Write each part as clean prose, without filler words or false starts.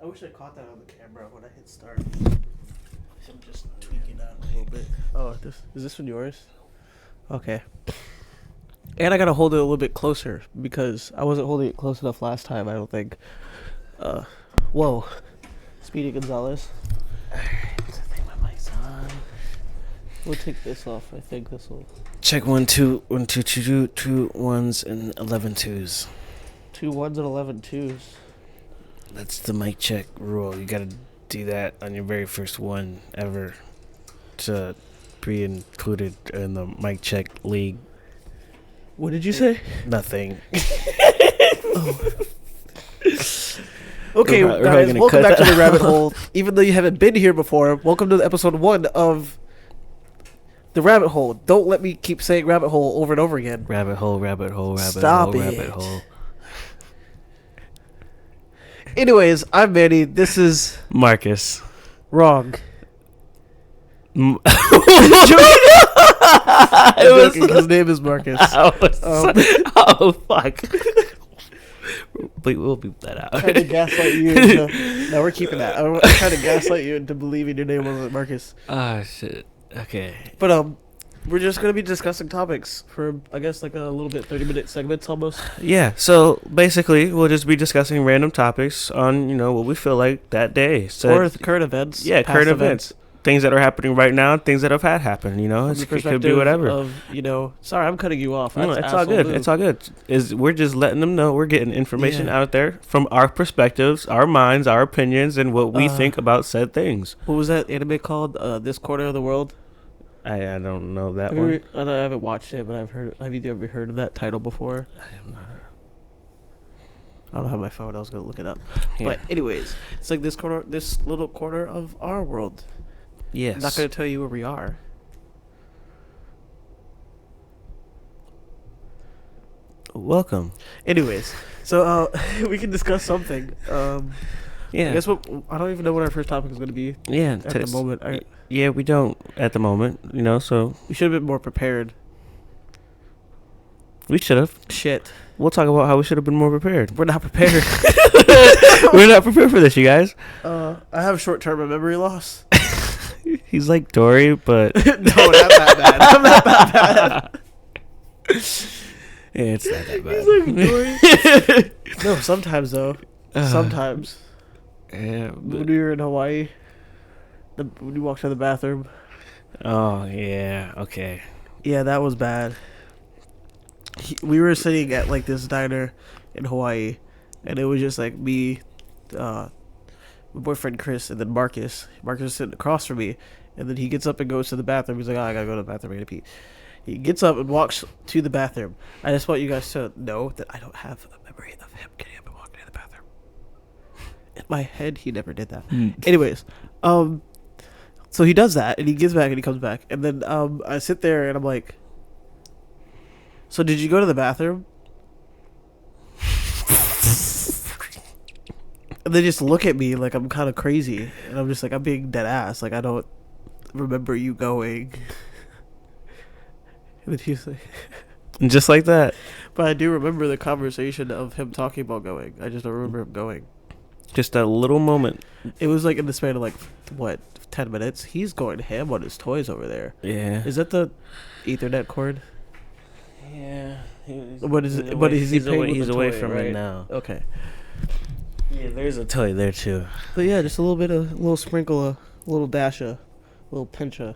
I wish I caught that on the camera when I hit start. I'm just tweaking out a little bit. Oh, is this one yours? Okay. And I gotta hold it a little bit closer because I wasn't holding it close enough last time, I don't think. Whoa. Speedy Gonzalez. Alright, I think my mic's on. We'll take this off. I think this will. Check 1 2 1 2 2 1s and 11 2s. 2 1s and 11 2s. That's the mic check rule. You gotta do that on your very first one ever to be included in the mic check league. What did you say? Nothing. Oh. Okay, guys, welcome back to the rabbit hole. Even though you haven't been here before, welcome to episode 1 of the rabbit hole. Don't let me keep saying rabbit hole over and over again. Rabbit hole, rabbit hole, rabbit Stop hole, it. rabbit hole. Anyways, I'm Manny. This is Marcus. wrong. It His name is Marcus. Oh fuck. We'll beep that out. Trying to gaslight you into, no, we're keeping that. I'm trying to gaslight you into believing your name wasn't Marcus. Ah, shit. Okay. But we're just gonna be discussing topics for, I guess, like a little bit 30-minute segments almost. Yeah, so basically we'll just be discussing random topics on, what we feel like that day. So Or current events. yeah, past current events. Things that are happening right now, things that have happened, From the it could be perspective whatever. of, sorry, I'm cutting you off. No, That's it's all good. Luke. It's all good. We're just letting them know we're getting information Yeah. out there from our perspectives, our minds, our opinions, and what we think about said things. What was that anime called? This Corner of the World? I don't know that Have one. you, I haven't watched it, but I've heard. Have you ever heard of that title before? I don't have my phone. I was gonna look it up. Yeah. But anyways, it's like this little corner of our world. Yes. I'm not gonna tell you where we are. Welcome. Anyways, so we can discuss something. Yeah. I guess I don't even know what our first topic is gonna be Yeah. at the moment. Yeah, we don't at the moment, so We should have been more prepared. we should have. Shit, We'll talk about how we should have been more prepared. we're not prepared. We're not prepared for this, you guys. I have short-term memory loss. He's like Dory, but No, not that bad. I'm not that bad. yeah, it's not that bad. He's like Dory. No, sometimes though. Sometimes. Yeah, When we were in Hawaii, when you walked to the bathroom. oh yeah, okay. Yeah, that was bad. We were sitting at like this diner in Hawaii, and it was just like me, my boyfriend Chris, and then Marcus. Marcus is sitting across from me, and then he gets up and goes to the bathroom. He's like, "Oh, I gotta go to the bathroom. I gotta pee." He gets up and walks to the bathroom. I just want you guys to know that I don't have a memory of him getting up and walking to the bathroom. In my head, he never did that. Anyways, so he does that, and he gets back, and he comes back, and then I sit there, and I'm like, "So did you go to the bathroom?" And they just look at me like I'm kind of crazy, and I'm just like, I'm being dead ass. Like, I don't remember you going. And then he's like, And just like that. but I do remember the conversation of him talking about going. I just don't remember him going. Just a little moment. It was like in the span of like, what, 10 minutes? He's going ham on his toys over there. Yeah. Is that the Ethernet cord? Yeah. What is it? But is he playing with He's the away toy, from right? it now. Okay. Yeah, there's a toy there too. But yeah, just a little sprinkle, a little dash, a little pinch of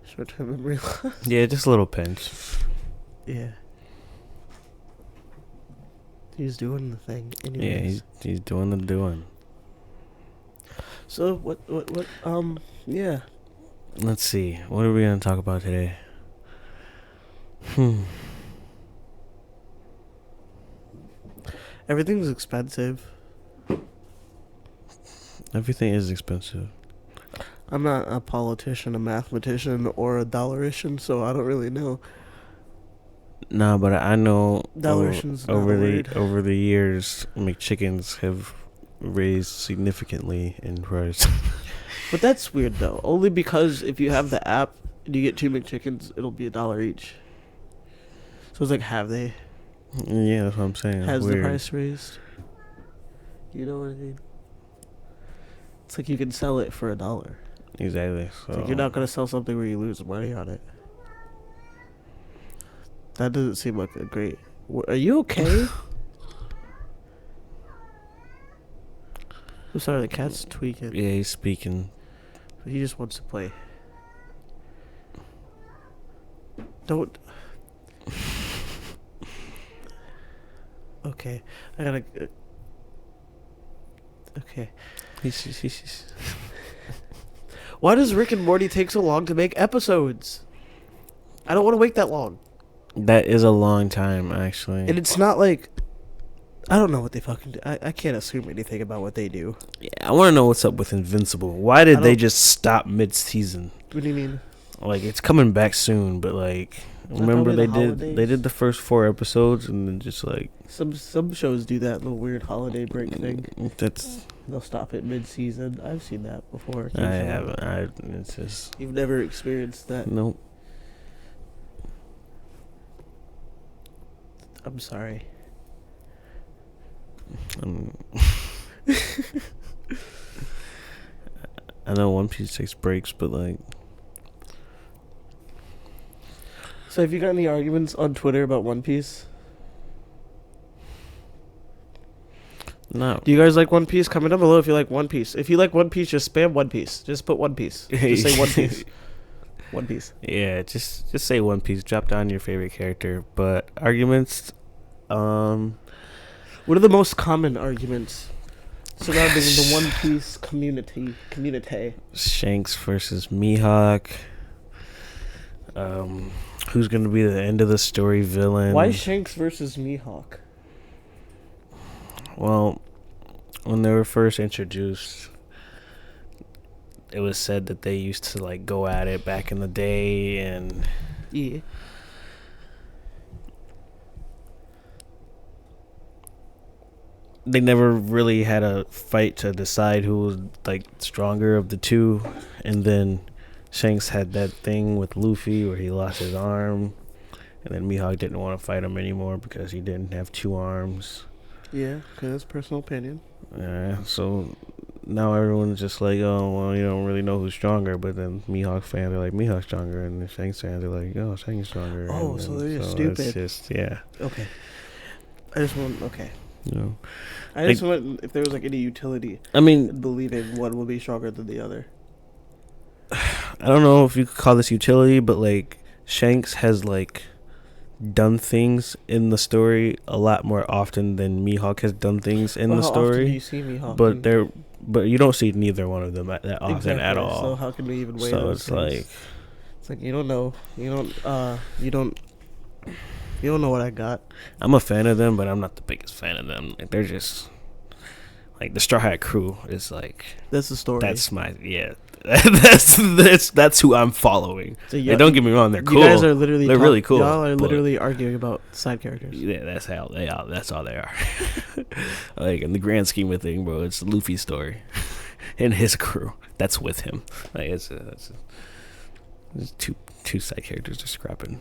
short-term memory loss. Yeah, just a little pinch. Yeah. He's doing the thing. Anyways. Yeah, he's doing the doing. So what? Yeah. Let's see. What are we gonna talk about today? Everything's expensive. Everything is expensive. I'm not a politician, a mathematician, or a dollarician, so I don't really know. No, but I know Dollarician's not a over word. the years, McChickens have raised significantly in price. But that's weird though. Only because if you have the app and you get 2 McChickens, it'll be $1 each. So it's like, have Yeah, that's what I'm saying. has Weird. the price raised? You know what I mean? It's like you can sell it for $1. Exactly. It's So like you're not gonna sell something where you lose money on it. That doesn't seem like a great. Are you okay? I'm sorry, the cat's tweaking. yeah, he's speaking. He just wants to play. Don't. Okay, I gotta. Okay. He's Why does Rick and Morty take so long to make episodes? I don't want to wait that long. That is a long time, actually. And it's not like. I don't know what they fucking do. I can't assume anything about what they do. Yeah, I want to know what's up with Invincible. Why did they just stop mid-season? What do you mean? Like, it's coming back soon, but like, remember they did the first 4 episodes and then just like some shows do that little weird holiday break thing. That's They'll stop it mid-season. I've seen that before. I haven't. It's just You've never experienced that. nope. I'm sorry. I know One Piece takes breaks, but like. So have you got any arguments on Twitter about One Piece? No. Do you guys like One Piece? Comment down below if you like One Piece. If you like One Piece, just spam One Piece. Just put One Piece. Just say One Piece. One Piece. Yeah, just say One Piece. Drop down your favorite character. But arguments, What are the most common arguments surrounding the One Piece community? Shanks versus Mihawk. Who's gonna be the end of the story villain? Why Shanks versus Mihawk? Well, when they were first introduced, it was said that they used to like go at it back in the day, and Yeah. they never really had a fight to decide who was like stronger of the two. And then Shanks had that thing with Luffy where he lost his arm, and then Mihawk didn't want to fight him anymore because he didn't have 2 arms. Yeah, okay, that's personal opinion. Yeah, so now everyone's just like, oh, well, you don't really know who's stronger. But then Mihawk fans are like, Mihawk's stronger, and the Shanks fans are like, oh, Shanks stronger. Oh, and so they're just so stupid. It's just, yeah. Okay. I just want, okay. You know, I just want, if there was like any utility I mean, in believing one will be stronger than the other. I don't know if you could call this utility, but like Shanks has like done things in the story a lot more often than Mihawk has done things in the How often story. do you see Mihawk? But you don't see neither one of them that often at all. So how can we even weigh So those it's things? Like you don't know. You don't know what I got. I'm a fan of them, but I'm not the biggest fan of them. Like, they're just like the Straw Hat Crew is like That's the story. that's my that's who I'm following. So And don't get me wrong, they're cool. You guys are literally they're really cool. Y'all are literally arguing about side characters. Yeah, that's how they are. That's all they are. Like in the grand scheme of thing, bro, it's Luffy's story and his crew. That's with him. Like it's two side characters just scrapping.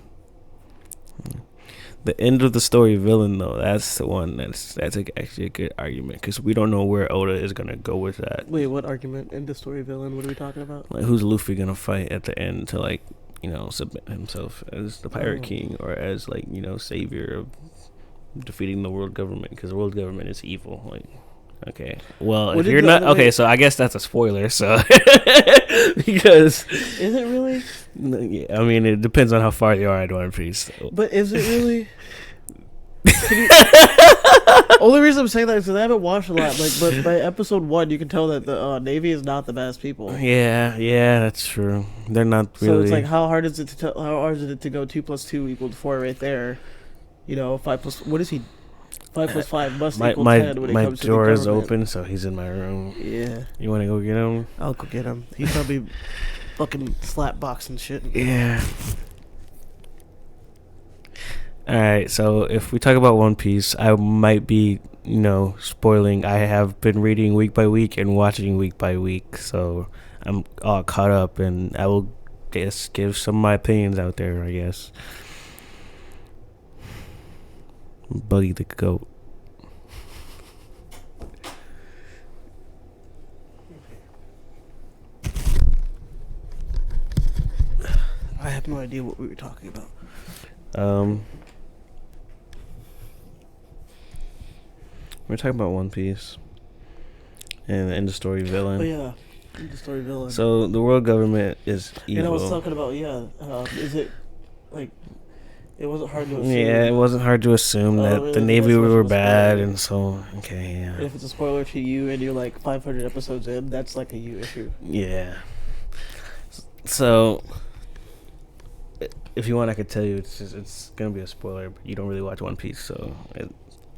The end of the story villain, though, that's the one that's actually a good argument because we don't know where Oda is gonna go with that. Wait, what argument? End of story villain? What are we talking about? Like, who's Luffy gonna fight at the end to like, submit himself as the Pirate King or as like, savior of defeating the world government because the world government is evil. Like, okay, well, if you're not okay, so I guess that's a spoiler. So because is it really? Yeah, I mean, it depends on how far you are in One Piece. So. But is it really? Only reason I'm saying that is because I haven't watched a lot. Like, but by episode 1, you can tell that the Navy is not the best people. Yeah, that's true. They're not really. So it's like, how hard is it to tell? How hard is it to go 2 + 2 = 4 right there? 5 plus. What is he? 5 + 5 must equal 10 when it comes to the door government. is open, so he's in my room. Yeah. You want to go get him? I'll go get him. He's probably fucking slap boxing shit. Yeah. Alright, so if we talk about One Piece, I might be, spoiling. I have been reading week by week and watching week by week, so I'm all caught up, and I will just give some of my opinions out there, I guess. Buggy the Goat. have no idea what we were talking about. We're talking about One Piece and the end of story villain. Oh yeah, the story villain. So the world government is evil. And I was talking about is it like it wasn't hard to assume? Yeah, it wasn't hard to assume that the Navy were bad, and so okay, yeah. And if it's a spoiler to you and you're like 500 episodes in, that's like a you issue. Yeah. So if you want, I could tell you it's gonna be a spoiler, but you don't really watch One Piece, so.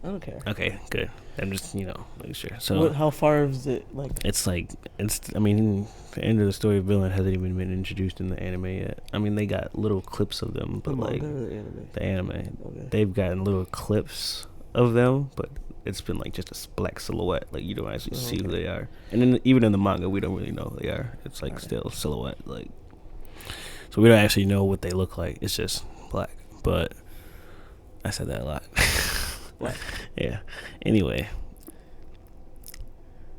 I don't care. Okay, good. I'm just, making sure. So how far is it? I mean, the end of the story of villain hasn't even been introduced in the anime yet. I mean, they got little clips of them, but the anime, okay. They've gotten little clips of them, but it's been like just a black silhouette. Like you don't actually see who they are. And then even in the manga, we don't really know who they are. It's like still silhouette, like. So we don't actually know what they look like. It's just black. But I said that a lot. What? Yeah. Anyway,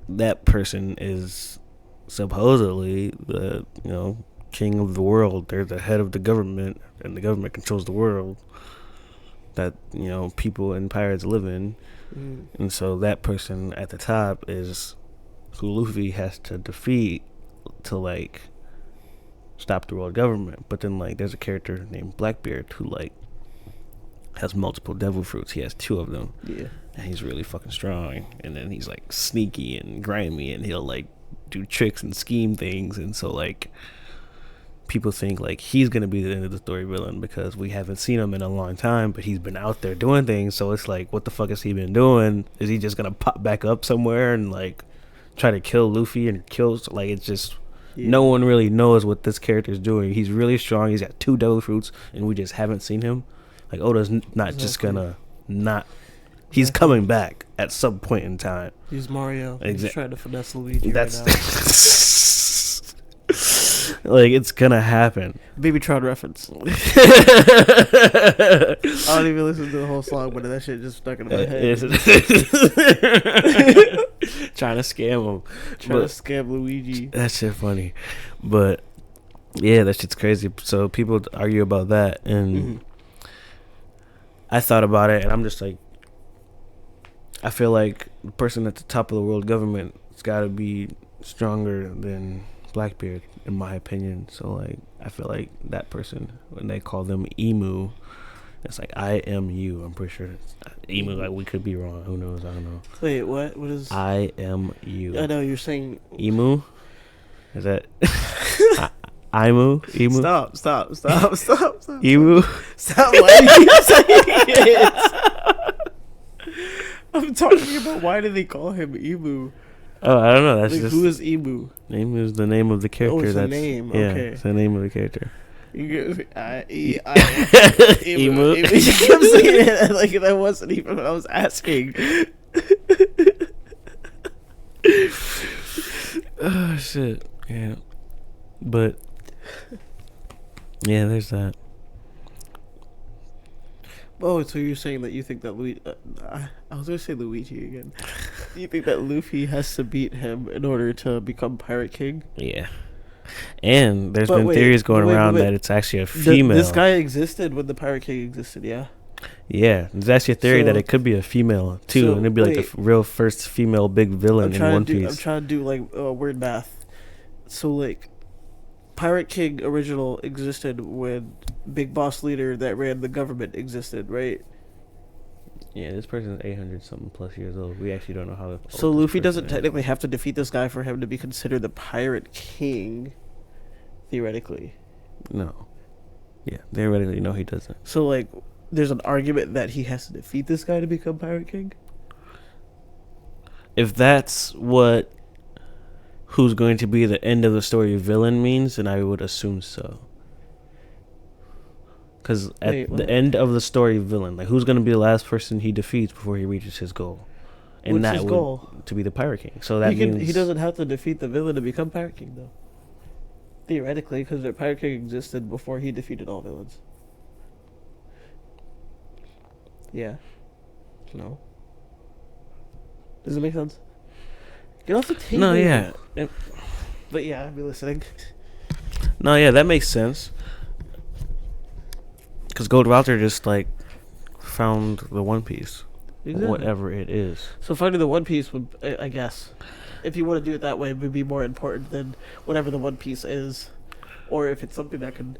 that person is supposedly the king of the world. They're the head of the government, and the government controls the world that people and pirates live in. And so that person at the top is who Luffy has to defeat to like stop the world government. But then like there's a character named Blackbeard who like has multiple devil fruits. He has 2 of them. Yeah. And he's really fucking strong. And then he's like sneaky and grimy, and he'll like do tricks and scheme things. And so like people think like he's gonna be the end of the story villain because we haven't seen him in a long time, but he's been out there doing things. So it's like, what the fuck has he been doing? Is he just gonna pop back up somewhere and like try to kill Luffy and kill? Like it's just no one really knows what this character is doing. He's really strong. He's got 2 devil fruits, and we just haven't seen him. Like Oda's not just gonna not. He's coming back at some point in time. He's Mario. He's trying to finesse Luigi That's right now. like it's gonna happen. Baby Tron reference. I don't even listen to the whole song, but that shit just stuck in my head. Trying to scam him. Trying to scam Luigi. That shit funny, but yeah, that shit's crazy. So people argue about that, and I thought about it, and I'm just like, I feel like the person at the top of the world government has got to be stronger than Blackbeard, in my opinion. So like, I feel like that person, when they call them Emu, it's like I am you. I'm pretty sure it's Emu. Like we could be wrong. Who knows? I don't know. Wait, what? What is? I am you. I know you're saying Emu. Is that? Emu? Stop. Emu? Stop. Why do you keep saying it? I'm talking about why do they call him Emu? Oh, I don't know. That's like, just who is Emu? Name is the name of the character. Oh, it's that's the name. Yeah, okay. it's the name of the character. Emu. Emu. You kept saying it like that wasn't even what I was asking. Oh shit. Yeah. But yeah, there's that. Oh, so you're saying that you think that Luigi... I was going to say Luigi again. You think that Luffy has to beat him in order to become Pirate King? Yeah. And there's been theories going around that it's actually a female. This guy existed when the Pirate King existed, yeah? Yeah. There's actually a theory that it could be a female, too. And it'd be like the real first female big villain in One Piece. I'm trying to do, like, word math. So, like, Pirate King original existed when Big Boss Leader that ran the government existed, right? Yeah, this person's 800 something plus years old. We actually don't know how. So Luffy doesn't technically have to defeat this guy for him to be considered the Pirate King, theoretically. No. Yeah, theoretically, no, he doesn't. So like, there's an argument that he has to defeat this guy to become Pirate King. If that's what who's going to be the end of the story villain means, then I would assume so. Because at the end of the story villain, like who's going to be the last person he defeats before he reaches his goal? And what's his goal? To be the Pirate King. So that means he doesn't have to defeat the villain to become Pirate King, though. Theoretically, because the Pirate King existed before he defeated all villains. Yeah. No. Does it make sense? Get off the table. No, yeah. But yeah, I'll be listening. No, yeah, that makes sense. Because Gold Roger just like found the One Piece, Exactly. whatever it is. So finding the One Piece would, I guess, if you want to do it that way, would be more important than whatever the One Piece is, or if it's something that can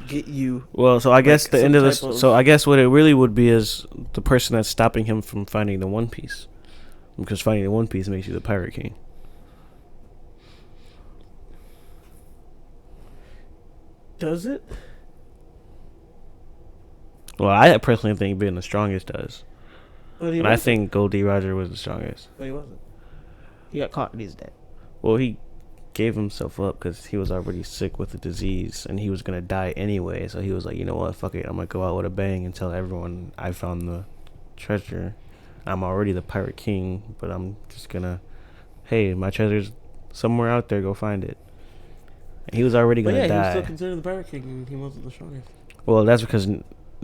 get you. Well, so I guess Like the end some of this. type of- So I guess what it really would be is the person that's stopping him from finding the One Piece, because finding the One Piece makes you the Pirate King. Does it? Well, I personally think being the strongest does, But he and I wasn't. think Gold D. Roger was the strongest. But he wasn't. He got caught and he's dead. Well, he gave himself up because he was already sick with the disease, and he was gonna die anyway. So he was like, you know what, fuck it, I'm gonna go out with a bang and tell everyone I found the treasure. I'm already the Pirate King, but I'm just gonna, hey, my treasure's somewhere out there. Go find it. And he was already But gonna yeah, he was die. still considered the Pirate King, and he wasn't the strongest. Well, that's because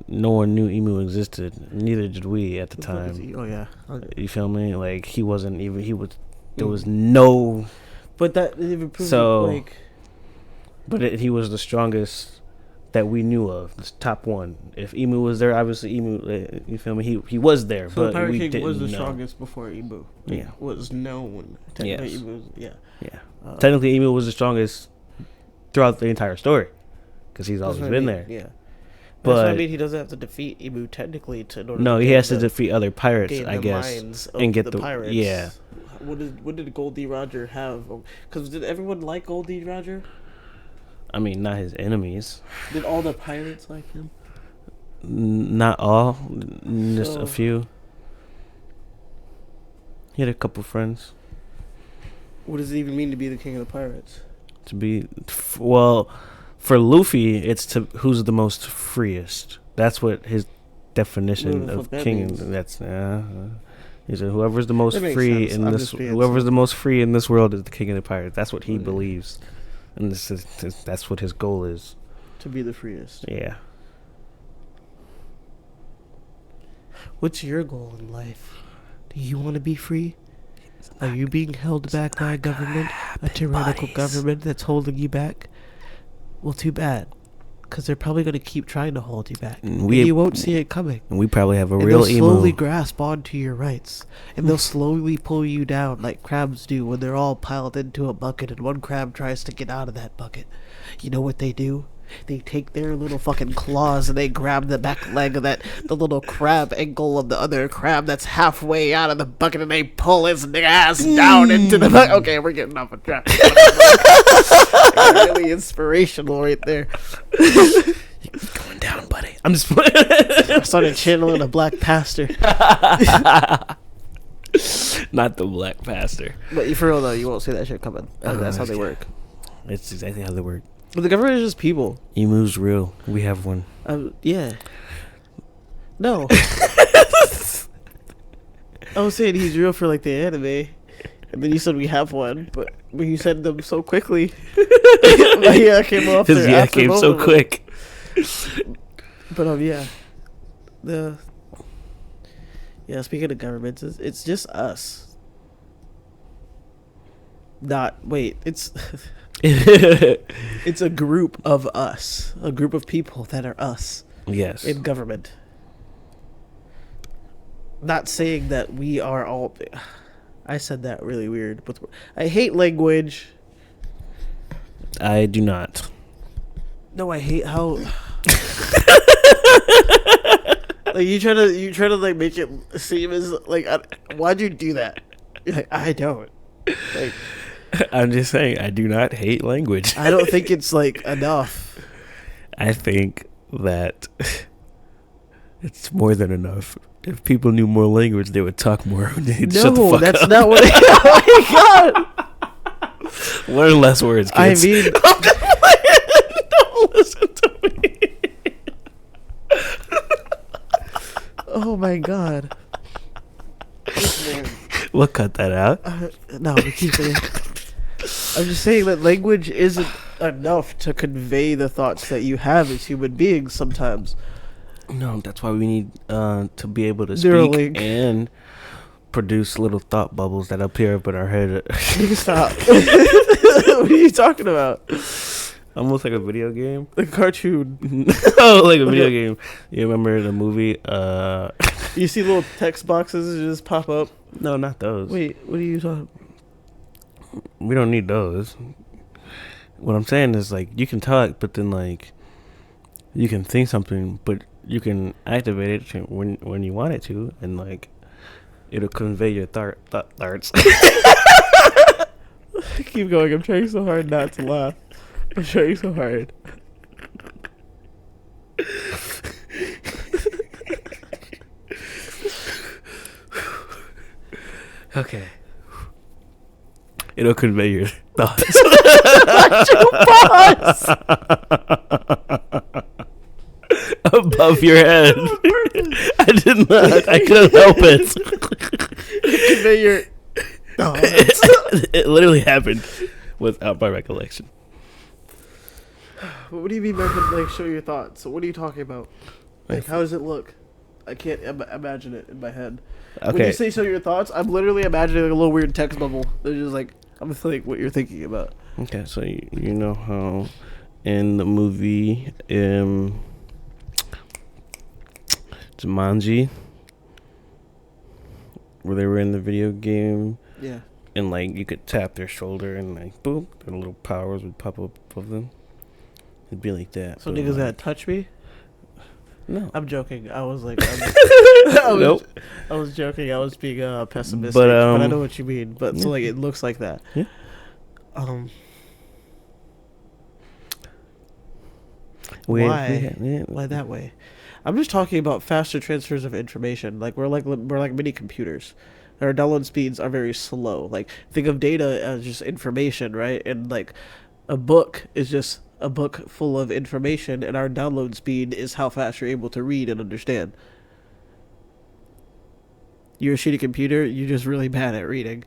no one knew Emu existed. Neither did we at the The fuck is time. he? Oh yeah. Okay. You feel me? Like he wasn't even. He was. There was no. But that even proves So- like. But he was the strongest that we knew of. The top one. If Emu was there, obviously Emu. You feel me? He was there, So but the Pirate we King didn't was the know. strongest before Emu. Like, Yeah. was known. Technically, Yes. Emu was, yeah. Yeah. Technically, Emu was the strongest throughout the entire story because he's That's always what I been mean, there. Yeah. But That's what I mean. He doesn't have to defeat Emu technically to. In order no, to he gain has to the- defeat other pirates, gain I the guess, minds of and get the the pirates. yeah. What did Goldie Roger have? Because did everyone like Goldie Roger? I mean, not his enemies. Did all the pirates like him? Not all, just So- a few. He had a couple friends. What does it even mean to be the king of the pirates? To be, well, for Luffy, it's to who's the most freest. That's what his definition What the of fuck that king. means? That's he said whoever's the most That makes free sense. in I'm this. just being Whoever's the silly. most free in this world is the king of the pirates. That's what he Yeah. believes, and this is that's what his goal is. To be the freest. Yeah. What's your goal in life? Do you want to be free? Are you being held back by a government, a tyrannical government that's holding you back? Well, too bad, because they're probably going to keep trying to hold you back. And And we- you won't see it coming. And we probably have a And real they'll slowly emo. grasp onto your rights, and they'll slowly pull you down like crabs do when they're all piled into a bucket and one crab tries to get out of that bucket. You know what they do? They take their little fucking claws and they grab the back leg of the little crab ankle of the other crab that's halfway out of the bucket, and they pull his ass down into the bucket. Okay, we're getting off a track. Really inspirational right there. Going down, buddy. I'm just. I started channeling a black pastor. Not the black pastor. But for real though, you won't see that shit coming. That's how they work. It's exactly how they work. But the government is just people. Emu's real. We have one. Yeah. No. I was saying he's real for like the anime, and then you said we have one, but when you said them so quickly, yeah, I came off there. Yeah, it after came both so of them. quick. But yeah, speaking of governments, it's just us. It's a group of us, a group of people that are us Yes. in government. Not saying that we are all. I said that really weird, but I hate language. I do not. No, I hate how. Like you try to like make it seem as like why'd you do that? You're like, I don't. Like I'm just saying, I do not hate language. I don't think it's like enough. I think that it's more than enough. If people knew more language, they would talk more. They'd shut the No, fuck that's up. not what. Oh my god! Learn less words, I kids. mean, Don't listen to me. oh my god. We'll cut that out. No, we keep it. I'm just saying that language isn't enough to convey the thoughts that you have as human beings sometimes. No, that's why we need to be able to Neuralink. speak and produce little thought bubbles that appear up in our head. Stop. What are you talking about? Almost like a video game. Like a cartoon. Oh, like a video game. You remember the movie? You see little text boxes just pop up. No, not those. Wait, what are you talking? We don't need those. What I'm saying is, like, you can talk, but then, like, you can think something, but you can activate it when you want it to, and, like, it'll convey your thoughts. Keep going. I'm trying so hard not to laugh. I'm trying so hard. Okay. It'll convey your thoughts. Above your head. I did not. I couldn't help it. Convey your thoughts. It literally happened without my recollection. What do you mean by like show your thoughts? So what are you talking about? Like how does it look? I can't imagine it in my head. Okay. When you say show your thoughts, I'm literally imagining like a little weird text bubble. They're just like I'm thinking what you're thinking about. Okay, so you know how in the movie Jumanji, where they were in the video game, yeah, and like you could tap their shoulder and like boom, their little powers would pop up above them. It'd be like that. So niggas that touch me? No, I'm joking. I was like, nope. I was joking. I was being pessimistic, but I know what you mean. But so like it looks like that. Yeah. Why? Why that way? I'm just talking about faster transfers of information. Like we're like mini computers. Our download speeds are very slow. Like think of data as just information, right? And like a book is just a book full of information, and our download speed is how fast you're able to read and understand. You're a shitty computer, you're just really bad at reading.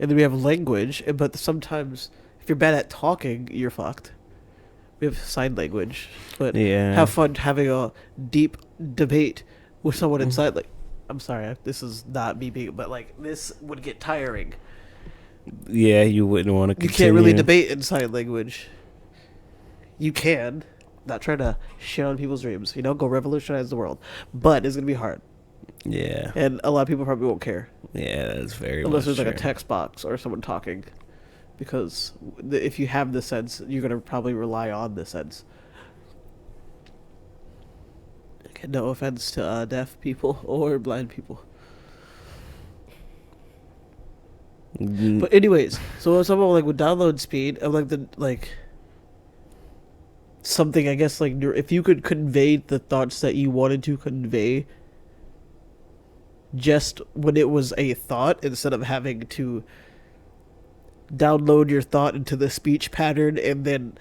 And then we have language, but sometimes if you're bad at talking, you're fucked. We have sign language, but have fun having a deep debate with someone in sign language. I'm sorry, this is not me being, but like this would get tiring. Yeah, you wouldn't want to continue. You can't really debate in sign language. You can. Not trying to shit on people's dreams. Go revolutionize the world. But it's going to be hard. Yeah. And a lot of people probably won't care. Yeah, that's very Unless there's true. like a text box or someone talking. Because if you have the sense, you're going to probably rely on the sense. No offense to deaf people or blind people. But anyways, so someone like with download speed of something, I guess, like if you could convey the thoughts that you wanted to convey just when it was a thought, instead of having to download your thought into the speech pattern and then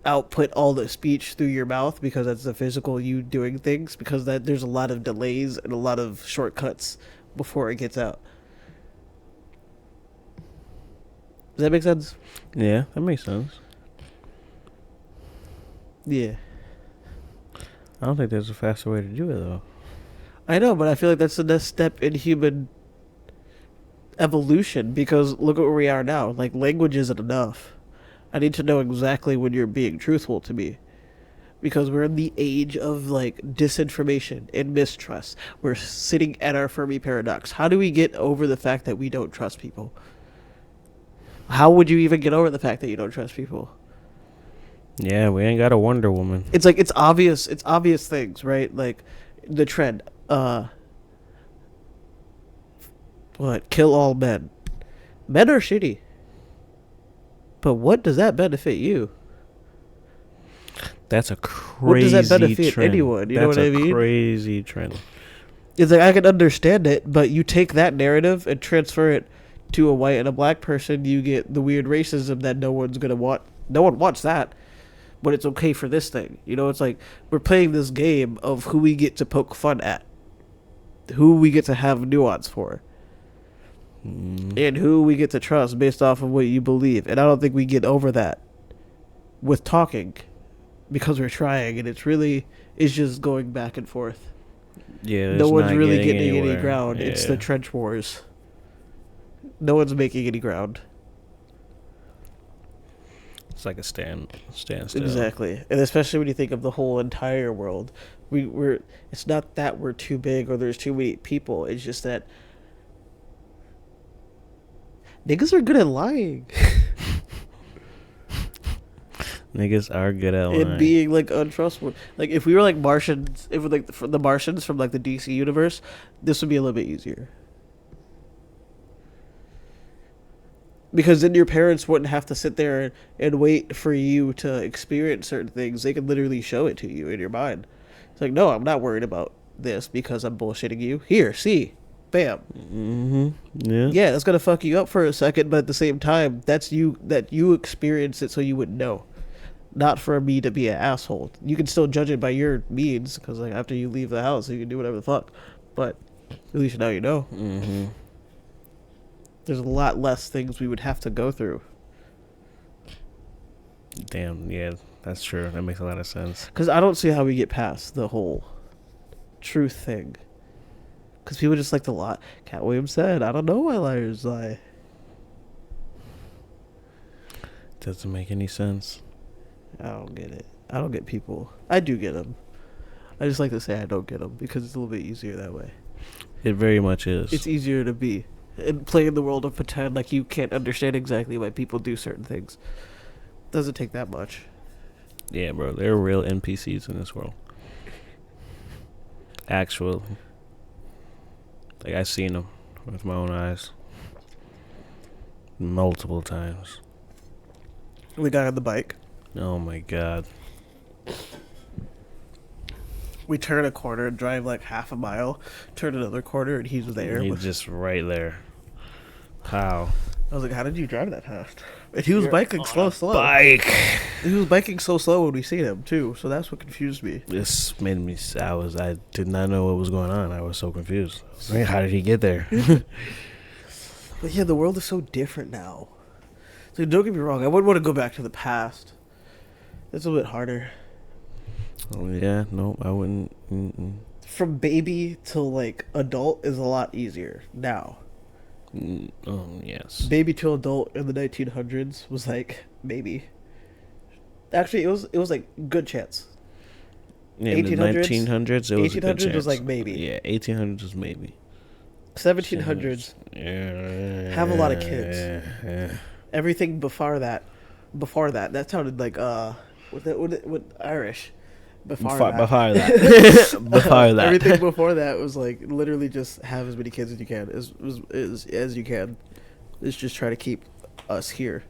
output all the speech through your mouth, because that's the physical you doing things, because that there's a lot of delays and a lot of shortcuts before it gets out. Does that make sense? Yeah, that makes sense. Yeah. I don't think there's a faster way to do it, though. I know, but I feel like that's the next step in human evolution, because look at where we are now. Like, language isn't enough. I need to know exactly when you're being truthful to me. Because we're in the age of, like, disinformation and mistrust. We're sitting at our Fermi paradox. How do we get over the fact that we don't trust people? How would you even get over the fact that you don't trust people? Yeah, we ain't got a Wonder Woman. It's like, it's obvious things, right? Like, the trend, kill all men. Men are shitty. But what does that benefit you? That's a crazy what does that benefit trend. Anyone? You know what I mean? That's a crazy trend. It's like, I can understand it, but you take that narrative and transfer it to a white and a black person, you get the weird racism that no one's gonna want. No one wants that, but it's okay for this thing. It's like we're playing this game of who we get to poke fun at, who we get to have nuance for, and who we get to trust based off of what you believe. And I don't think we get over that with talking, because we're trying, and it's just going back and forth. Yeah, no one's really getting anywhere. any ground. Yeah. It's the trench wars. No one's making any ground. It's like a standstill. Exactly, and especially when you think of the whole entire world, we're. It's not that we're too big or there's too many people. It's just that niggas are good at lying Niggas are good at and lying. being like untrustworthy. Like if we were like Martians, if we're like the Martians from like the DC universe, this would be a little bit easier. Because then your parents wouldn't have to sit there and wait for you to experience certain things. They could literally show it to you in your mind. It's like, no, I'm not worried about this because I'm bullshitting you. Here, see. Bam. Mm-hmm. Yeah. Yeah, that's going to fuck you up for a second, but at the same time, that's you, that you experience it so you would know. Not for me to be an asshole. You can still judge it by your means, because like after you leave the house, you can do whatever the fuck. But at least now you know. Mm-hmm. There's a lot less things we would have to go through. Damn, yeah, that's true. That makes a lot of sense. Because I don't see how we get past the whole truth thing. Because people just like to lie. Cat Williams said, I don't know why liars lie. Doesn't make any sense. I don't get it. I don't get people. I do get them. I just like to say I don't get them because it's a little bit easier that way. It very much is. It's easier to be. And play in the world of pretend like you can't understand exactly why people do certain things. Doesn't take that much. Yeah, bro. There are real NPCs in this world. Actual. Like, I've seen them with my own eyes. Multiple times. The guy on the bike. Oh my god. We turn a corner and drive like half a mile. Turn another corner and he's there. He's just right there. How? I was like, how did you drive that fast? And he was biking slow. Bike. He was biking so slow when we seen him too, so that's what confused me. This made me. I did not know what was going on. I was so confused. I was like, how did he get there? But yeah, the world is so different now. So don't get me wrong, I wouldn't want to go back to the past. It's a little bit harder. Oh yeah, no, I wouldn't. Mm-mm. From baby till like adult is a lot easier now. Yes. Baby to adult in the 1900s was like maybe. Actually, it was like good chance. Yeah, in the 1900s, it was a good 1800s was chance. like maybe. Yeah, 1800s was maybe. 1700s have a lot of kids. Everything before that, that sounded like what Irish. Before that. Everything before that was like literally just have as many kids as you can, as you can. It's just try to keep us here.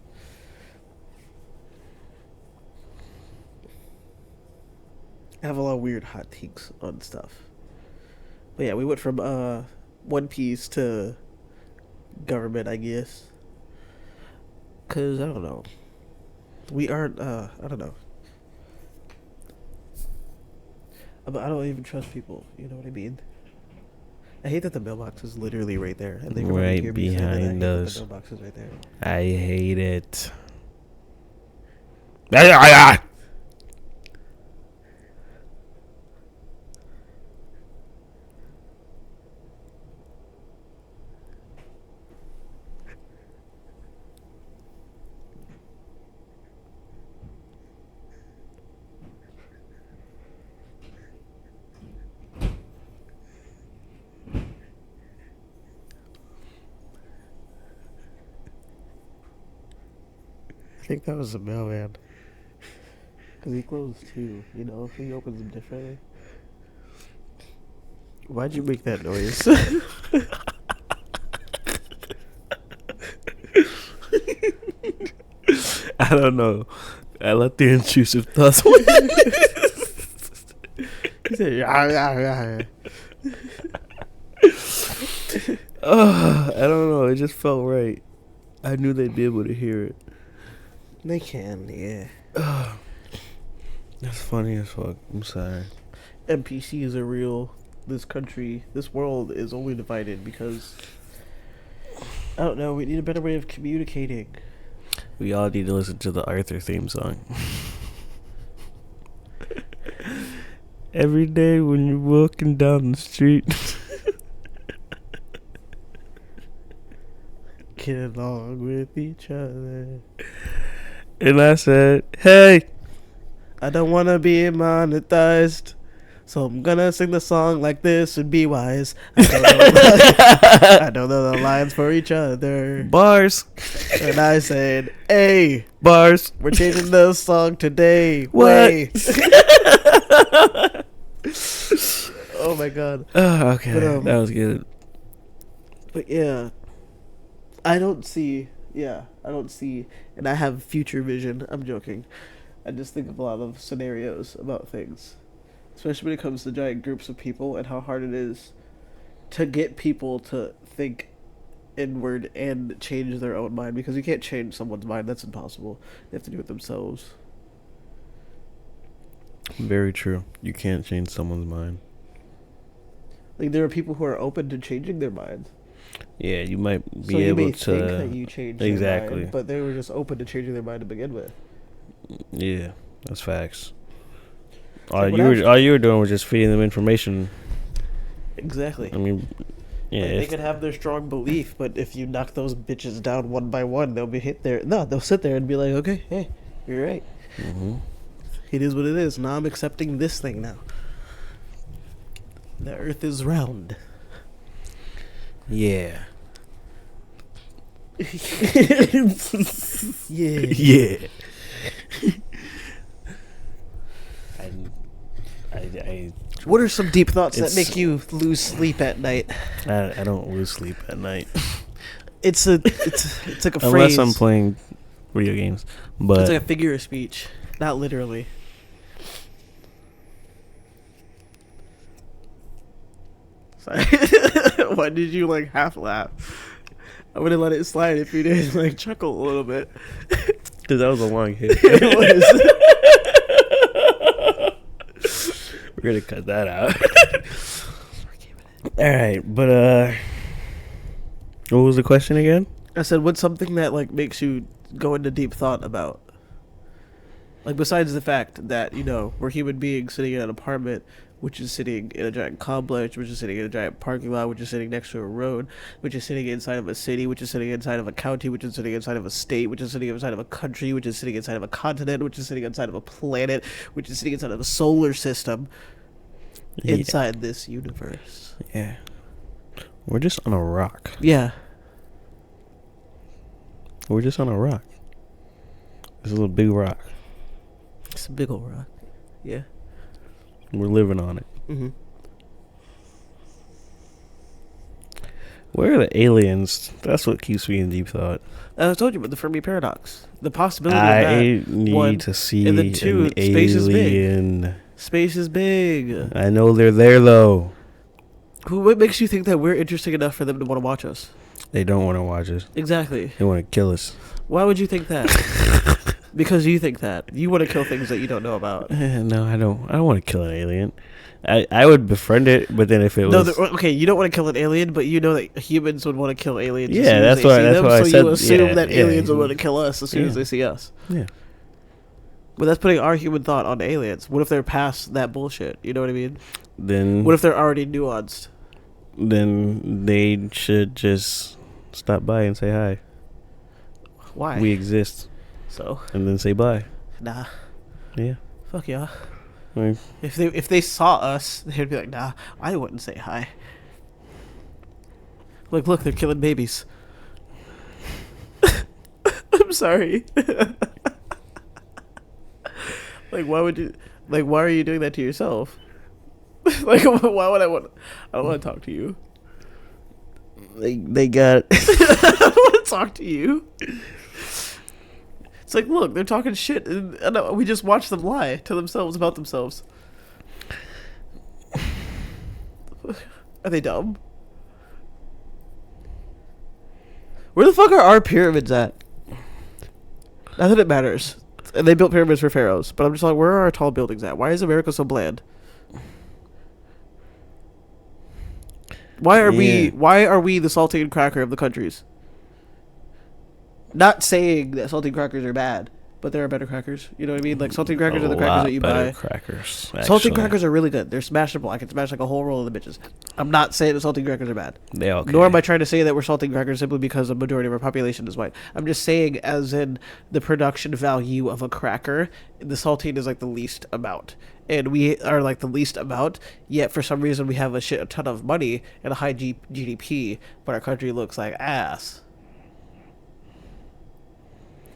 I have a lot of weird hot takes on stuff. But yeah, we went from One Piece to government, I guess. Cause I don't know. We aren't. I don't know. But I don't even trust people. You know what I mean? I hate that the mailbox is literally right there, and they can right hear me say that. I hate behind that us. the mailbox is right there. I hate it. I think that was the mailman. Because he closed too, you know? He opens them differently. Why'd you make that noise? I don't know. I let the intrusive thoughts. He said, yeah. I don't know. It just felt right. I knew they'd be able to hear it. They can, yeah. That's funny as fuck. I'm sorry. NPCs are real. This country, this world is only divided because, I don't know, we need a better way of communicating. We all need to listen to the Arthur theme song. Every day when you're walking down the street. Get along with each other. And I said, hey. I don't want to be monetized. So I'm gonna sing the song like this and be wise. I don't know the lines for each other. Bars. And I said, hey, Bars. we're changing the song today. What? Way. Oh my god. Oh, okay. But, that was good. But yeah, I don't see, and I have future vision. I'm joking. I just think of a lot of scenarios about things, especially when it comes to giant groups of people and how hard it is to get people to think inward and change their own mind, because you can't change someone's mind. That's impossible. They have to do it themselves. Very true. You can't change someone's mind. Like, there are people who are open to changing their minds. Yeah, you might be So you able may to think that you changed their exactly, mind, but they were just open to changing their mind to begin with. Yeah, that's facts. So All you were doing was just feeding them information. Exactly. I mean, yeah, Like, they could have their strong belief, but if you knock those bitches down one by one, they'll be hit there. No, they'll sit there and be like, okay, hey, you're right. mm-hmm. It is what it is. Now I'm accepting this thing now. The earth is round. Yeah. Yeah. Yeah. I What are some deep thoughts that It's- make you lose sleep at night? I don't lose sleep at night It's like a unless phrase. I'm playing video games. But It's like a figure of speech, not literally. Sorry. Why did you like half laugh? I would have let it slide if you didn't like chuckle a little bit. because that was a long hit. It was. We're gonna cut that out. All right, but what was the question again? I said, what's something that like makes you go into deep thought about? Like, besides the fact that, you know, we're human beings sitting in an apartment, which is sitting in a giant complex, which is sitting in a giant parking lot, which is sitting next to a road, which is sitting inside of a city, which is sitting inside of a county, which is sitting inside of a state, which is sitting inside of a country, which is sitting inside of a continent, which is sitting inside of a planet, which is sitting inside of a solar system, inside this universe. Yeah. We're just on a rock. Yeah. We're just on a rock. This is a big rock. It's a big old rock. Yeah. We're living on it. Mm-hmm. Where are the aliens? That's what keeps me in deep thought. I told you about the Fermi paradox. The possibility I of that. need one, to see and then two, an space is big. alien. Space is big. I know they're there though. What makes you think that we're interesting enough for them to want to watch us? They don't want to watch us. Exactly. They want to kill us. Why would you think that? Because you think that. You want to kill things that you don't know about. No, I don't. I don't want to kill an alien. I would befriend it, but then if it was Okay, you don't want to kill an alien, but you know that humans would want to kill aliens. Yeah, as soon that's as they why- see that's them, why I so said- you assume yeah, that yeah. aliens would want to kill us as soon as Yeah. they see us. yeah. But that's putting our human thought on aliens. What if they're past that bullshit? You know what I mean? Then What if they're already nuanced? then they should just stop by and say hi. Why? We exist, So and then say bye. nah. Yeah. Fuck yeah. I mean, If they saw us, they'd be like, nah, I wouldn't say hi. Like, look, they're killing babies. I'm sorry. Like, why would you? Like, why are you doing that to yourself? Like, why would I want? I don't want to talk to you. they got. I don't want to talk to you. It's like, look, they're talking shit, and we just watch them lie to themselves about themselves. Are they dumb? Where the fuck are our pyramids at? Not that it matters. And they built pyramids for pharaohs, but I'm just like, where are our tall buildings at? Why is America so bland? Why are Yeah. we the salty and cracker of the countries? Not saying that salty crackers are bad, but there are better crackers. You know what I mean? Like saltine A crackers are the crackers that you better buy. crackers. Saltine Actually. crackers are really good. They're smashable. I can smash like a whole roll of the bitches. I'm not saying that saltine crackers are bad. They okay. Nor am I trying to say that we're saltine crackers simply because the majority of our population is white. I'm just saying, as in the production value of a cracker, the saltine is like the least amount. And we are like the least amount, yet for some reason we have a ton of money and a high GDP, but our country looks like ass.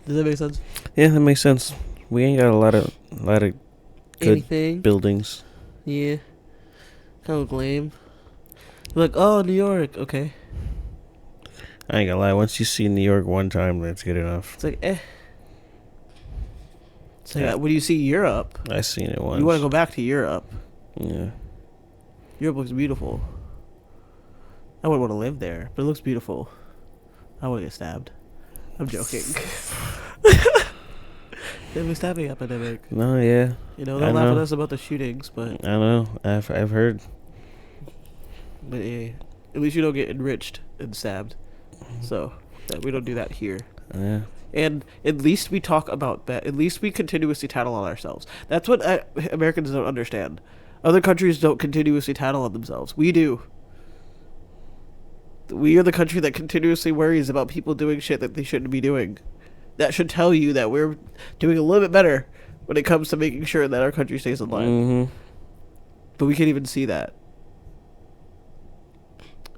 Does that make sense? Yeah, that makes sense. We ain't got a lot of good Anything? buildings. Yeah. Kind of lame. Like, oh, New York, okay. I ain't gonna lie. Once you see New York one time, that's good enough. It's like, It's like, when you see Europe, I seen it once. you want to go back to Europe. Yeah. Europe looks beautiful. I wouldn't want to live there, but it looks beautiful. I want to get stabbed. I'm joking. They have a stabbing epidemic. No, yeah. You know, they'll laugh at us about the shootings, but I know. I've heard. But yeah, at least you don't get enriched and stabbed. So we don't do that here. Yeah. And at least we talk about that. At least we continuously tattle on ourselves. That's what Americans don't understand. Other countries don't continuously tattle on themselves. We do. We are the country that continuously worries about people doing shit that they shouldn't be doing. That should tell you that we're doing a little bit better when it comes to making sure that our country stays in line. Mm-hmm. But we can't even see that.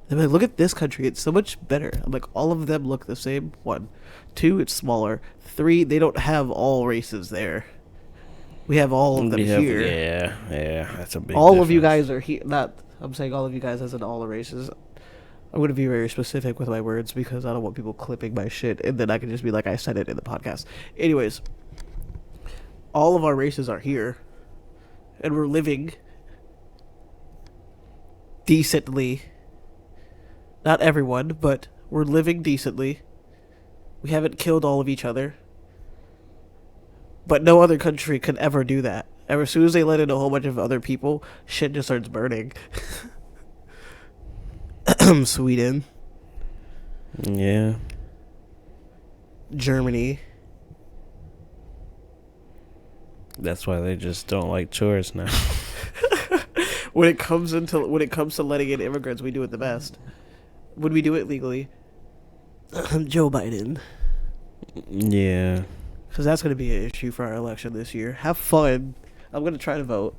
I'm like, look at this country. It's so much better. I'm like, all of them look the same. 1. 2, it's smaller. 3, they don't have all races there. We have all of them here. Yeah, that's a big all difference. of you guys are here. Not, I'm saying all of you guys as in all the races. I'm going to be very specific with my words because I don't want people clipping my shit and then I can just be like, I said it in the podcast. Anyways, all of our races are here and we're living decently. Not everyone, but we're living decently. We haven't killed all of each other. But no other country could ever do that. As soon as they let in a whole bunch of other people, shit just starts burning. Sweden. Yeah. Germany. That's why they just don't like tourists now. When it comes to letting in immigrants, we do it the best. When we do it legally. Joe Biden. Yeah. Because that's going to be an issue for our election this year. Have fun. I'm going to try to vote.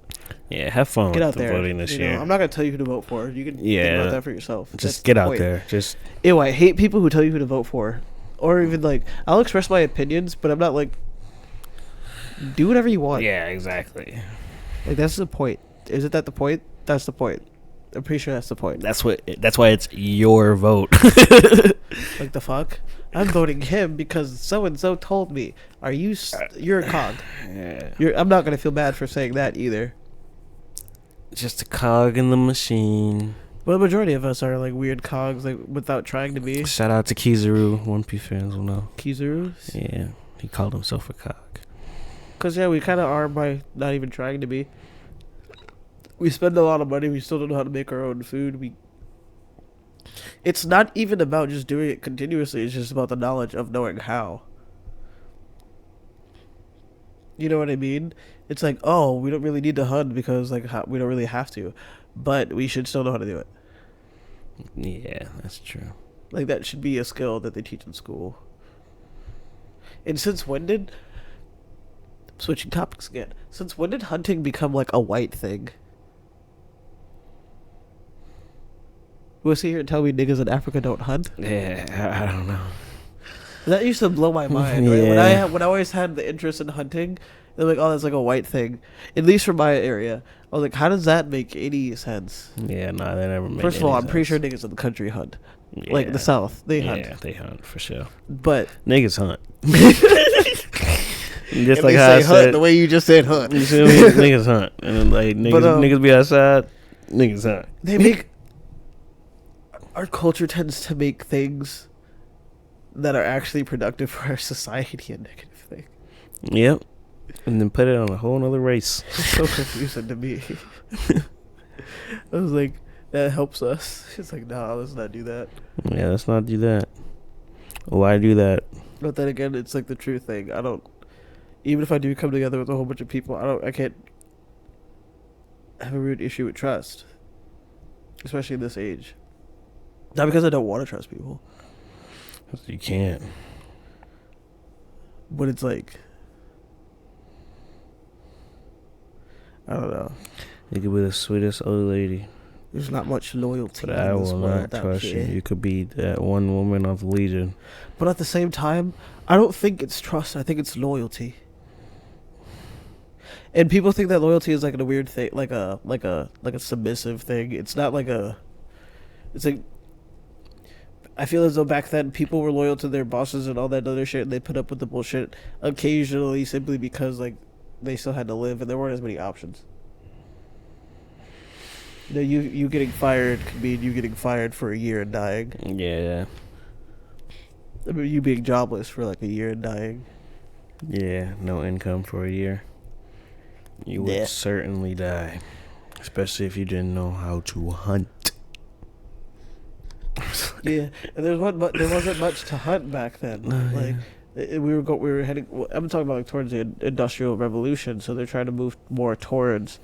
Yeah, have fun Get with out the there. voting this year. I'm not going to tell you who to vote for. You can think about that for yourself. Just That's get the out point. there. Just Ew, I hate people who tell you who to vote for. Or even like, I'll express my opinions, but I'm not like, do whatever you want. yeah, exactly. Like, that's the point. Isn't that the point? That's the point. I'm pretty sure that's the point. That's why it's your vote. Like, the fuck? I'm voting him because so-and-so told me. You're a cog. Yeah. I'm not going to feel bad for saying that either. Just a cog in the machine. Well, the majority of us are like weird cogs, like without trying to be. Shout out to Kizaru. One Piece fans will know. Kizaru? Yeah, he called himself a cog. Because, yeah, we kind of are by not even trying to be. We spend a lot of money. We still don't know how to make our own food. It's not even about just doing it continuously. It's just about the knowledge of knowing how. You know what I mean? It's like, oh, we don't really need to hunt because like we don't really have to. But we should still know how to do it. Yeah, that's true. Like, that should be a skill that they teach in school. And since when did... Switching topics again. Since when did hunting become like a white thing? You want to sit here and tell me niggas in Africa don't hunt? Yeah, I don't know. That used to blow my mind. Right? Yeah. When I always had the interest in hunting, they're like, oh, that's like a white thing. At least for my area. I was like, how does that make any sense? Yeah, nah, they never made First of all, any I'm pretty sure sense. niggas in the country hunt. Yeah. Like the South, they hunt. Yeah, they hunt for sure. But Niggas hunt. Just if like they how I say hunt said, the way you just said hunt. you feel me? Niggas hunt, and then like niggas be outside. Niggas hunt. They make... Our culture tends to make things that are actually productive for our society a negative thing. Yep. And then put it on a whole nother race. It's so confusing to me. I was like, that helps us. It's like, nah, let's not do that. Yeah, let's not do that. Why do that? But then again, it's like the true thing. even if I do come together with a whole bunch of people, I can't have a rude issue with trust, especially in this age. Not because I don't want to trust people, You can't. but it's like, I don't know. You could be the sweetest old lady, There's not much loyalty but I in this will world not out trust you. here. You could be that one woman of Legion. But at the same time, I don't think it's trust. I think it's loyalty. And people think that loyalty is like a weird thing, like a submissive thing. It's not like a. It's like. I feel as though back then people were loyal to their bosses and all that other shit, and they put up with the bullshit occasionally simply because like they still had to live and there weren't as many options. You know, you getting fired could mean you getting fired for a year and dying. Yeah. I mean, you being jobless for like a year and dying. Yeah, no income for a year. You would certainly die. Especially if you didn't know how to hunt. Yeah, and there wasn't much to hunt back then. Like, we were heading. I'm talking about like towards the Industrial Revolution, so they're trying to move more towards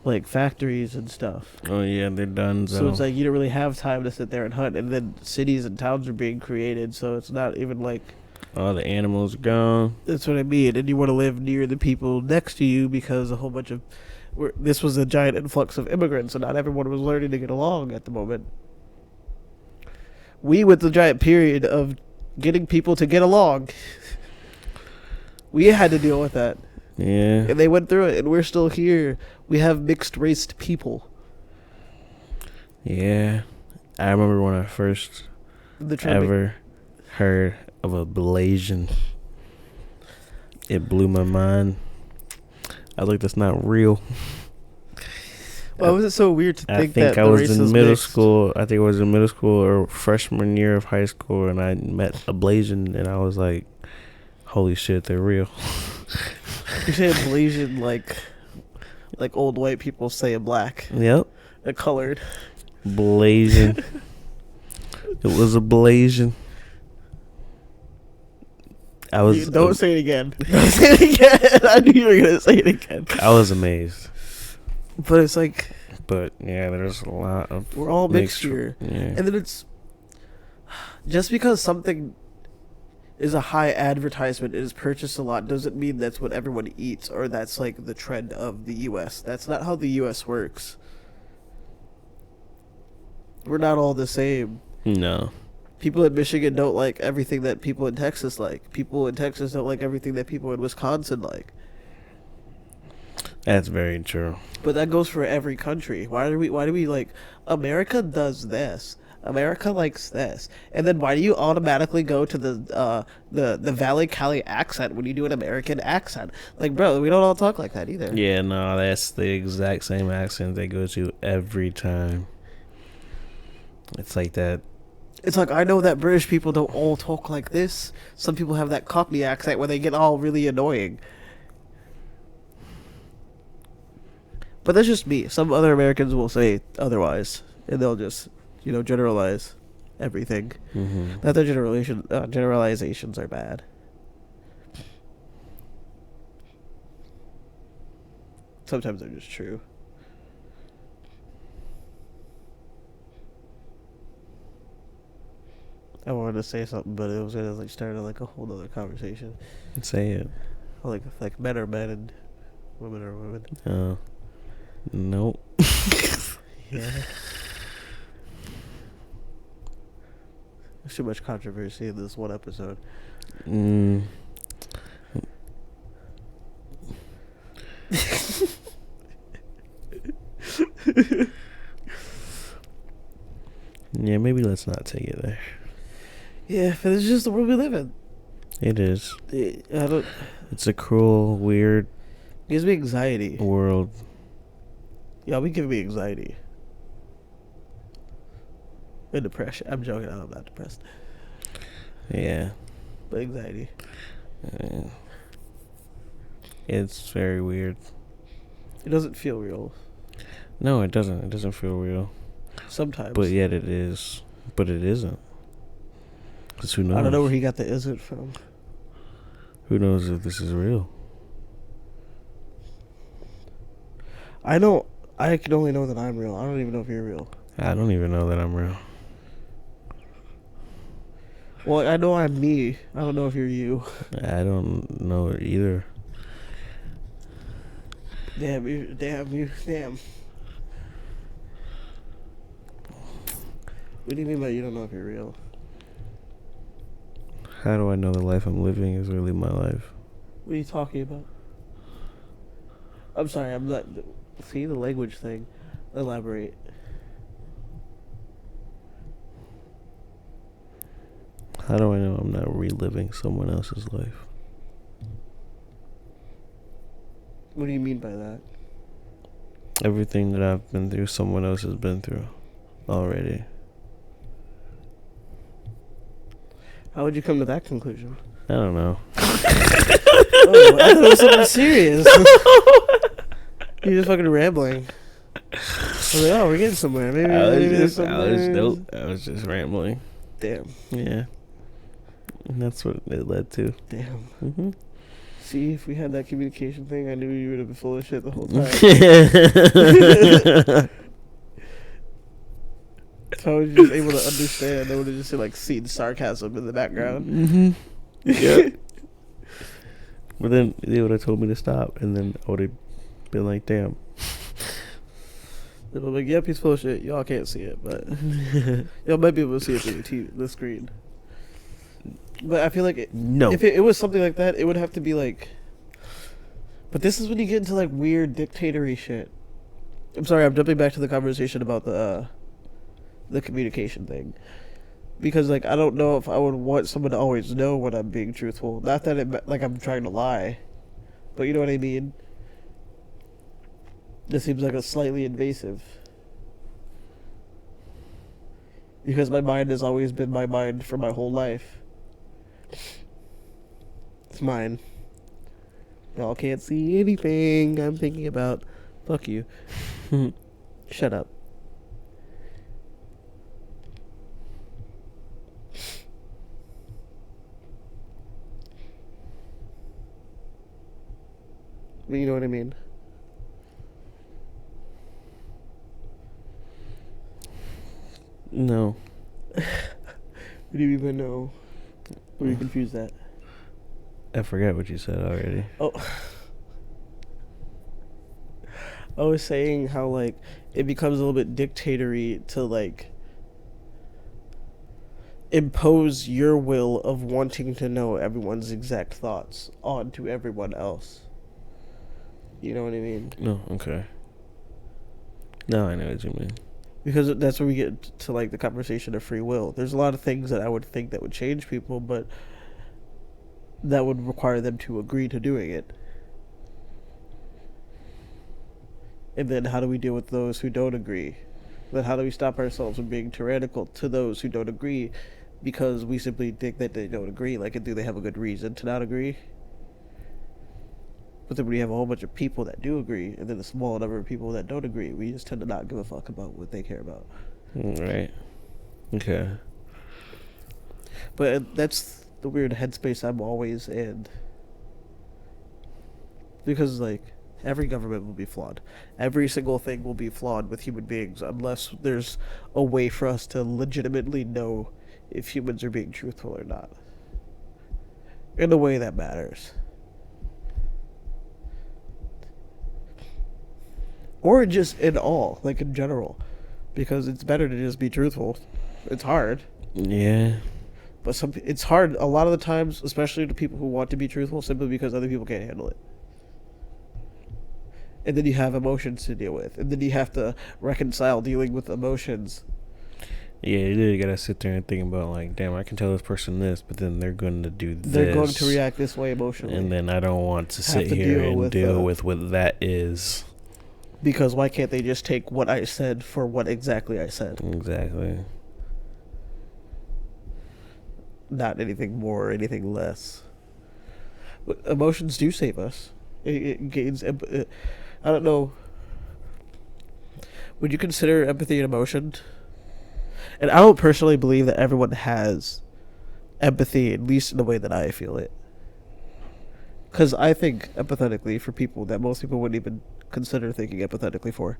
like factories and stuff. Oh yeah, they're done. So it's like you don't really have time to sit there and hunt, and then cities and towns are being created, so it's not even like all the animals are gone. that's what I mean. And you want to live near the people next to you because a whole bunch of this was a giant influx of immigrants, and not everyone was learning to get along at the moment. We went the giant period of getting people to get along. We had to deal with that. Yeah. And they went through it, and we're still here. We have mixed-raced people. Yeah. I remember when I first ever heard of a Blasian. It blew my mind. I was like, that's not real. Why was it so weird to think that I was in middle mixed? school. I think I was in middle school or freshman year of high school, and I met a Blasian, and I was like, holy shit, they're real. You say Blasian like old white people say a black. Yep. A colored. Blasian. It was a Blasian. Don't say it again. Don't say it again. I knew you were going to say it again. I was amazed. But it's like... But, yeah, there's a lot of... We're all mixed here. Yeah. And then it's... Just because something is a high advertisement, it is purchased a lot, doesn't mean that's what everyone eats, or that's, like, the trend of the U.S. That's not how the U.S. works. We're not all the same. No. People in Michigan don't like everything that people in Texas like. People in Texas don't like everything that people in Wisconsin like. That's very true. But that goes for every country. Why do we like America does this? America likes this. And then why do you automatically go to the Valley Cali accent when you do an American accent? Like, bro, we don't all talk like that either. Yeah, no, that's the exact same accent they go to every time. It's like that. It's like, I know that British people don't all talk like this. Some people have that Cockney accent where they get all really annoying. But that's just me. Some other Americans will say otherwise, and they'll just, generalize everything. Mm-hmm. Not that generalizations are bad. Sometimes they're just true. I wanted to say something, but it was gonna start a whole other conversation. Say it. Like men are men and women are women. Nope. Yeah. There's too much controversy in this one episode. Yeah, maybe let's not take it there. Yeah, but it's just the world we live in. It is. It's a cruel, weird... gives me anxiety. ...world. Yeah, be giving me anxiety. And depression. I'm joking, I'm not depressed. Yeah. But anxiety. It's very weird. It doesn't feel real. No, it doesn't. It doesn't feel real. Sometimes. But yet it is. But it isn't. Because who knows? I don't know where he got the isn't from. Who knows if this is real? I know. I can only know that I'm real. I don't even know if you're real. I don't even know that I'm real. Well, I know I'm me. I don't know if you're you. I don't know either. Damn. What do you mean by you don't know if you're real? How do I know the life I'm living is really my life? What are you talking about? I'm sorry, I'm not... See, the language thing. Elaborate. How do I know I'm not reliving someone else's life? What do you mean by that? Everything that I've been through, someone else has been through already. How would you come to that conclusion? I don't know. Oh, I thought it was something serious. You're just fucking rambling. I was like, oh, we're getting somewhere. Maybe I was just rambling. Damn. Yeah. And that's what it led to. Damn. Mm-hmm. See, if we had that communication thing, I knew you would have been full of shit the whole time. So I was just able to understand. I would have just like seen sarcasm in the background. Mm-hmm. Yeah. But then they would have told me to stop, and then I would have been like, damn. They were like, yep, he's full of shit. Y'all can't see it, but y'all might be able to see it through the screen. But I feel like if it was something like that, it would have to be like... But this is when you get into like weird dictatory shit. I'm sorry, I'm jumping back to the conversation about the communication thing, because like I don't know if I would want someone to always know when I'm being truthful. Not that it like I'm trying to lie, but you know what I mean. This seems like a slightly invasive, because my mind has always been my mind for my whole life. It's mine. Y'all can't see anything I'm thinking about. Fuck you. Shut up. You know what I mean? No. What do you even know? Were you confused at? I forgot what you said already. Oh. I was saying how, like, it becomes a little bit dictatory to, like, impose your will of wanting to know everyone's exact thoughts onto everyone else. You know what I mean? No, okay. No, I know what you mean. Because that's where we get to, like, the conversation of free will. There's a lot of things that I would think that would change people, but that would require them to agree to doing it. And then how do we deal with those who don't agree? Then how do we stop ourselves from being tyrannical to those who don't agree because we simply think that they don't agree? Like, do they have a good reason to not agree? But then we have a whole bunch of people that do agree, and then a small number of people that don't agree. We just tend to not give a fuck about what they care about. Right. Okay. But that's the weird headspace I'm always in. Because, like, every government will be flawed. Every single thing will be flawed with human beings unless there's a way for us to legitimately know if humans are being truthful or not. In a way that matters. Or just in all, like in general. Because it's better to just be truthful. It's hard. Yeah. But it's hard a lot of the times, especially to people who want to be truthful, simply because other people can't handle it. And then you have emotions to deal with. And then you have to reconcile dealing with emotions. Yeah, you really gotta sit there and think about, like, damn, I can tell this person this, but then they're going to do this. They're going to react this way emotionally. And then I don't want to sit here and deal with what that is. Because why can't they just take what I said for what exactly I said? Exactly. Not anything more or anything less. But emotions do save us. It gains... I don't know. Would you consider empathy an emotion? And I don't personally believe that everyone has empathy, at least in the way that I feel it. Because I think empathetically for people that most people wouldn't even consider thinking empathetically for.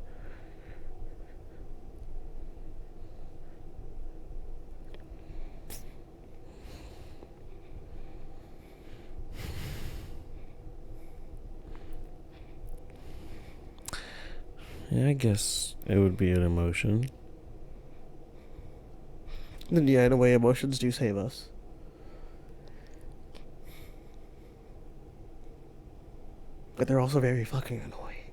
Yeah, I guess it would be an emotion. Then yeah, in a way, emotions do save us. But they're also very fucking annoying.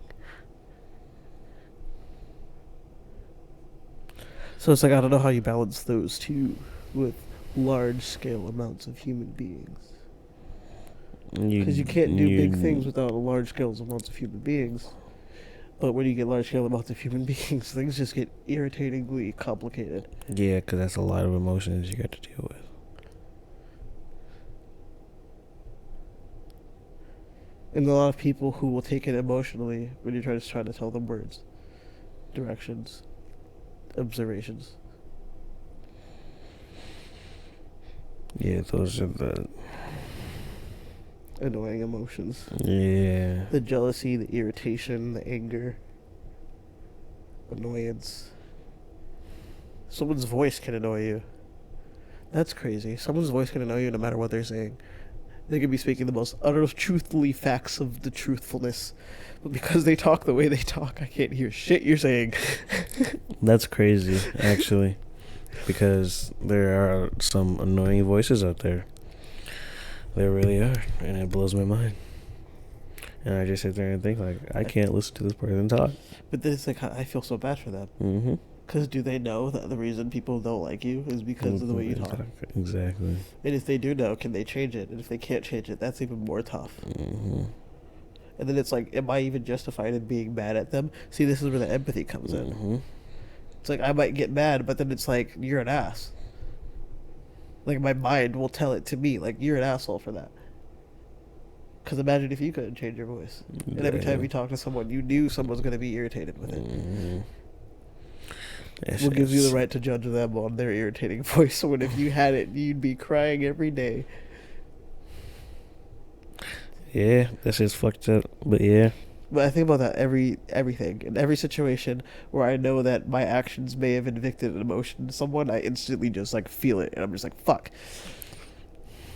So it's like, I don't know how you balance those two with large-scale amounts of human beings. Because you can't do big things without large-scale amounts of human beings. But when you get large-scale amounts of human beings, things just get irritatingly complicated. Yeah, because that's a lot of emotions you got to deal with. And a lot of people who will take it emotionally when you try to tell them words, directions, observations. Yeah, those are the Annoying emotions. Yeah. The jealousy, the irritation, the anger, annoyance. Someone's voice can annoy you. That's crazy. Someone's voice can annoy you no matter what they're saying. They could be speaking the most utter truthfully facts of the truthfulness. But because they talk the way they talk, I can't hear shit you're saying. That's crazy, actually. Because there are some annoying voices out there. There really are. And it blows my mind. And I just sit there and think, like, I can't listen to this person talk. But then it's like, I feel so bad for them. Mm-hmm. Because do they know that the reason people don't like you is because of the way you talk? Exactly. And if they do know, can they change it? And if they can't change it, that's even more tough. Mm-hmm. And then it's like, am I even justified in being mad at them? See, this is where the empathy comes Mm-hmm. in. It's like, I might get mad, but then it's like, you're an ass. Like, my mind will tell it to me, like, you're an asshole for that. Because imagine if you couldn't change your voice. And every time you talk to someone, you knew someone's going to be irritated with it. Mm-hmm. What gives you the right to judge them on their irritating voice when if you had it, you'd be crying every day? Yeah, that's just fucked up, but yeah. But I think about that everything. In every situation where I know that my actions may have evicted an emotion in someone, I instantly just, like, feel it. And I'm just like, fuck.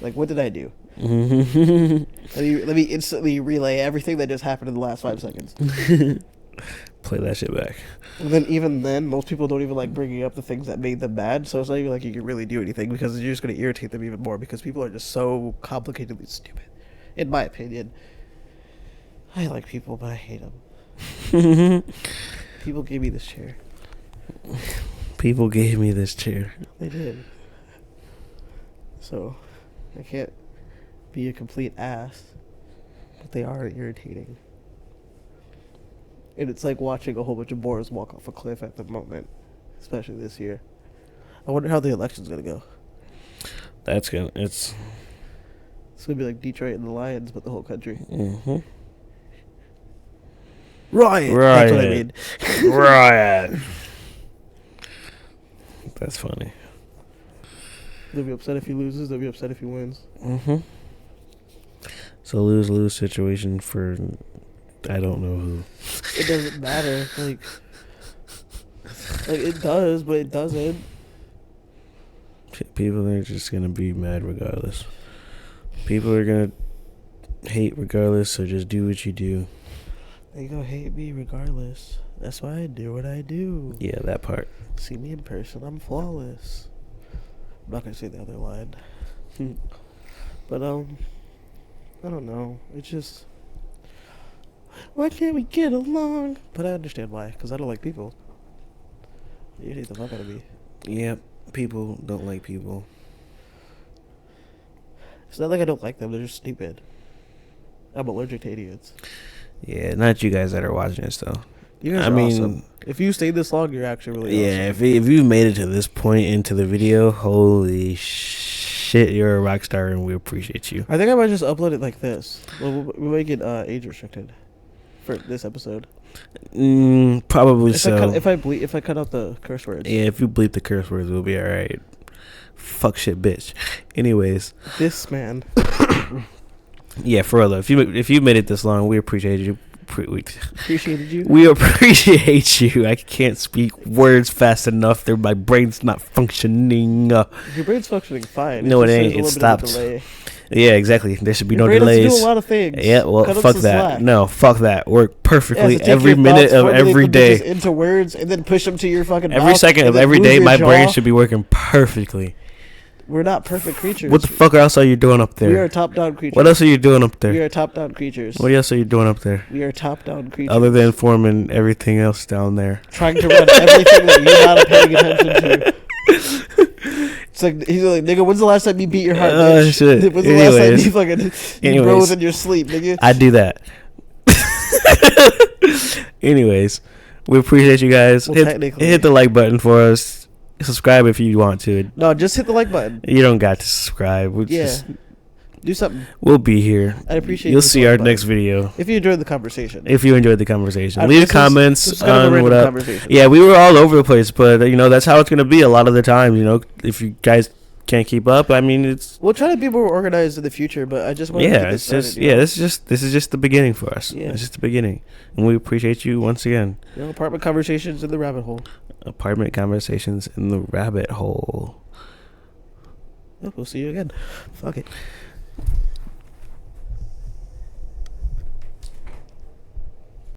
Like, what did I do? Let me instantly relay everything that just happened in the last 5 seconds. Play that shit back. And then even then, most people don't even like bringing up the things that made them mad. So it's not even like you can really do anything because you're just going to irritate them even more because people are just so complicatedly stupid. In my opinion. I like people, but I hate them. People gave me this chair. People gave me this chair. They did. So, I can't be a complete ass. But they are irritating. And it's like watching a whole bunch of boars walk off a cliff at the moment. Especially this year. I wonder how the election's going to go. That's good. It's going to be like Detroit and the Lions, but the whole country. Mm-hmm. Riot! That's what I mean. Riot! That's funny. They'll be upset if he loses. They'll be upset if he wins. Mm-hmm. So lose-lose situation for I don't know who. It doesn't matter. Like it does, but it doesn't. People are just gonna be mad regardless. People are gonna hate regardless, so just do what you do. They gonna hate me regardless. That's why I do what I do. Yeah, that part. See me in person, I'm flawless. I'm not gonna say the other line. But I don't know. It's just, why can't we get along? But I understand why, because I don't like people. You hate the fuck out of me. Yep, people don't like people. It's not like I don't like them, they're just stupid. I'm allergic to idiots. Yeah, not you guys that are watching this though. You guys are awesome. If you stayed this long, you're actually really awesome. Yeah, if you made it to this point into the video, holy shit, you're a rock star and we appreciate you. I think I might just upload it like this. We'll make it age restricted for this episode. Probably if so. If I cut out the curse words. Yeah, if you bleep the curse words, we'll be alright. Fuck shit, bitch. Anyways. This man. Yeah, for real though. If you made it this long, we appreciate you. Appreciated you. We appreciate you. I can't speak words fast enough. My brain's not functioning. Your brain's functioning fine. No, it just ain't. It there's a little bit of a stops. delay. Yeah, exactly. There should be Your no brain has to delays. do a lot of things. Yeah, well, Cut up fuck some that. slack. No, fuck that. Work perfectly Yeah, so take every your minute thoughts, of formulate every them day. into words, and then push them to your fucking Every mouth, second and of then every move day, your my jaw. brain should be working perfectly. We're not perfect creatures. What the fuck else are you doing up there? We are top-down creatures. What else are you doing up there? We are top-down creatures. What else are you doing up there? We are top-down creatures. Other than forming everything else down there. Trying to run everything that you're not paying attention to. It's like, he's like, nigga, when's the last time you beat your heart, bitch? Shit. When's the last time you fucking you rose in your sleep, nigga? I do that. Anyways, we appreciate you guys. Well, Hit the like button for us. Subscribe if you want to. No, just hit the like button. You don't got to subscribe. Do something. We'll be here. I appreciate. You'll see our next video. If you enjoyed the conversation. Leave comments on what up. Yeah, we were all over the place, but that's how it's gonna be a lot of the time. If you guys can't keep up, I mean, we'll try to be more organized in the future, but I just want to get this started, this is just the beginning for us. Yeah. It's just the beginning, and we appreciate you once again. Apartment conversations in the rabbit hole. Apartment conversations in the rabbit hole. We'll see you again. Fuck it.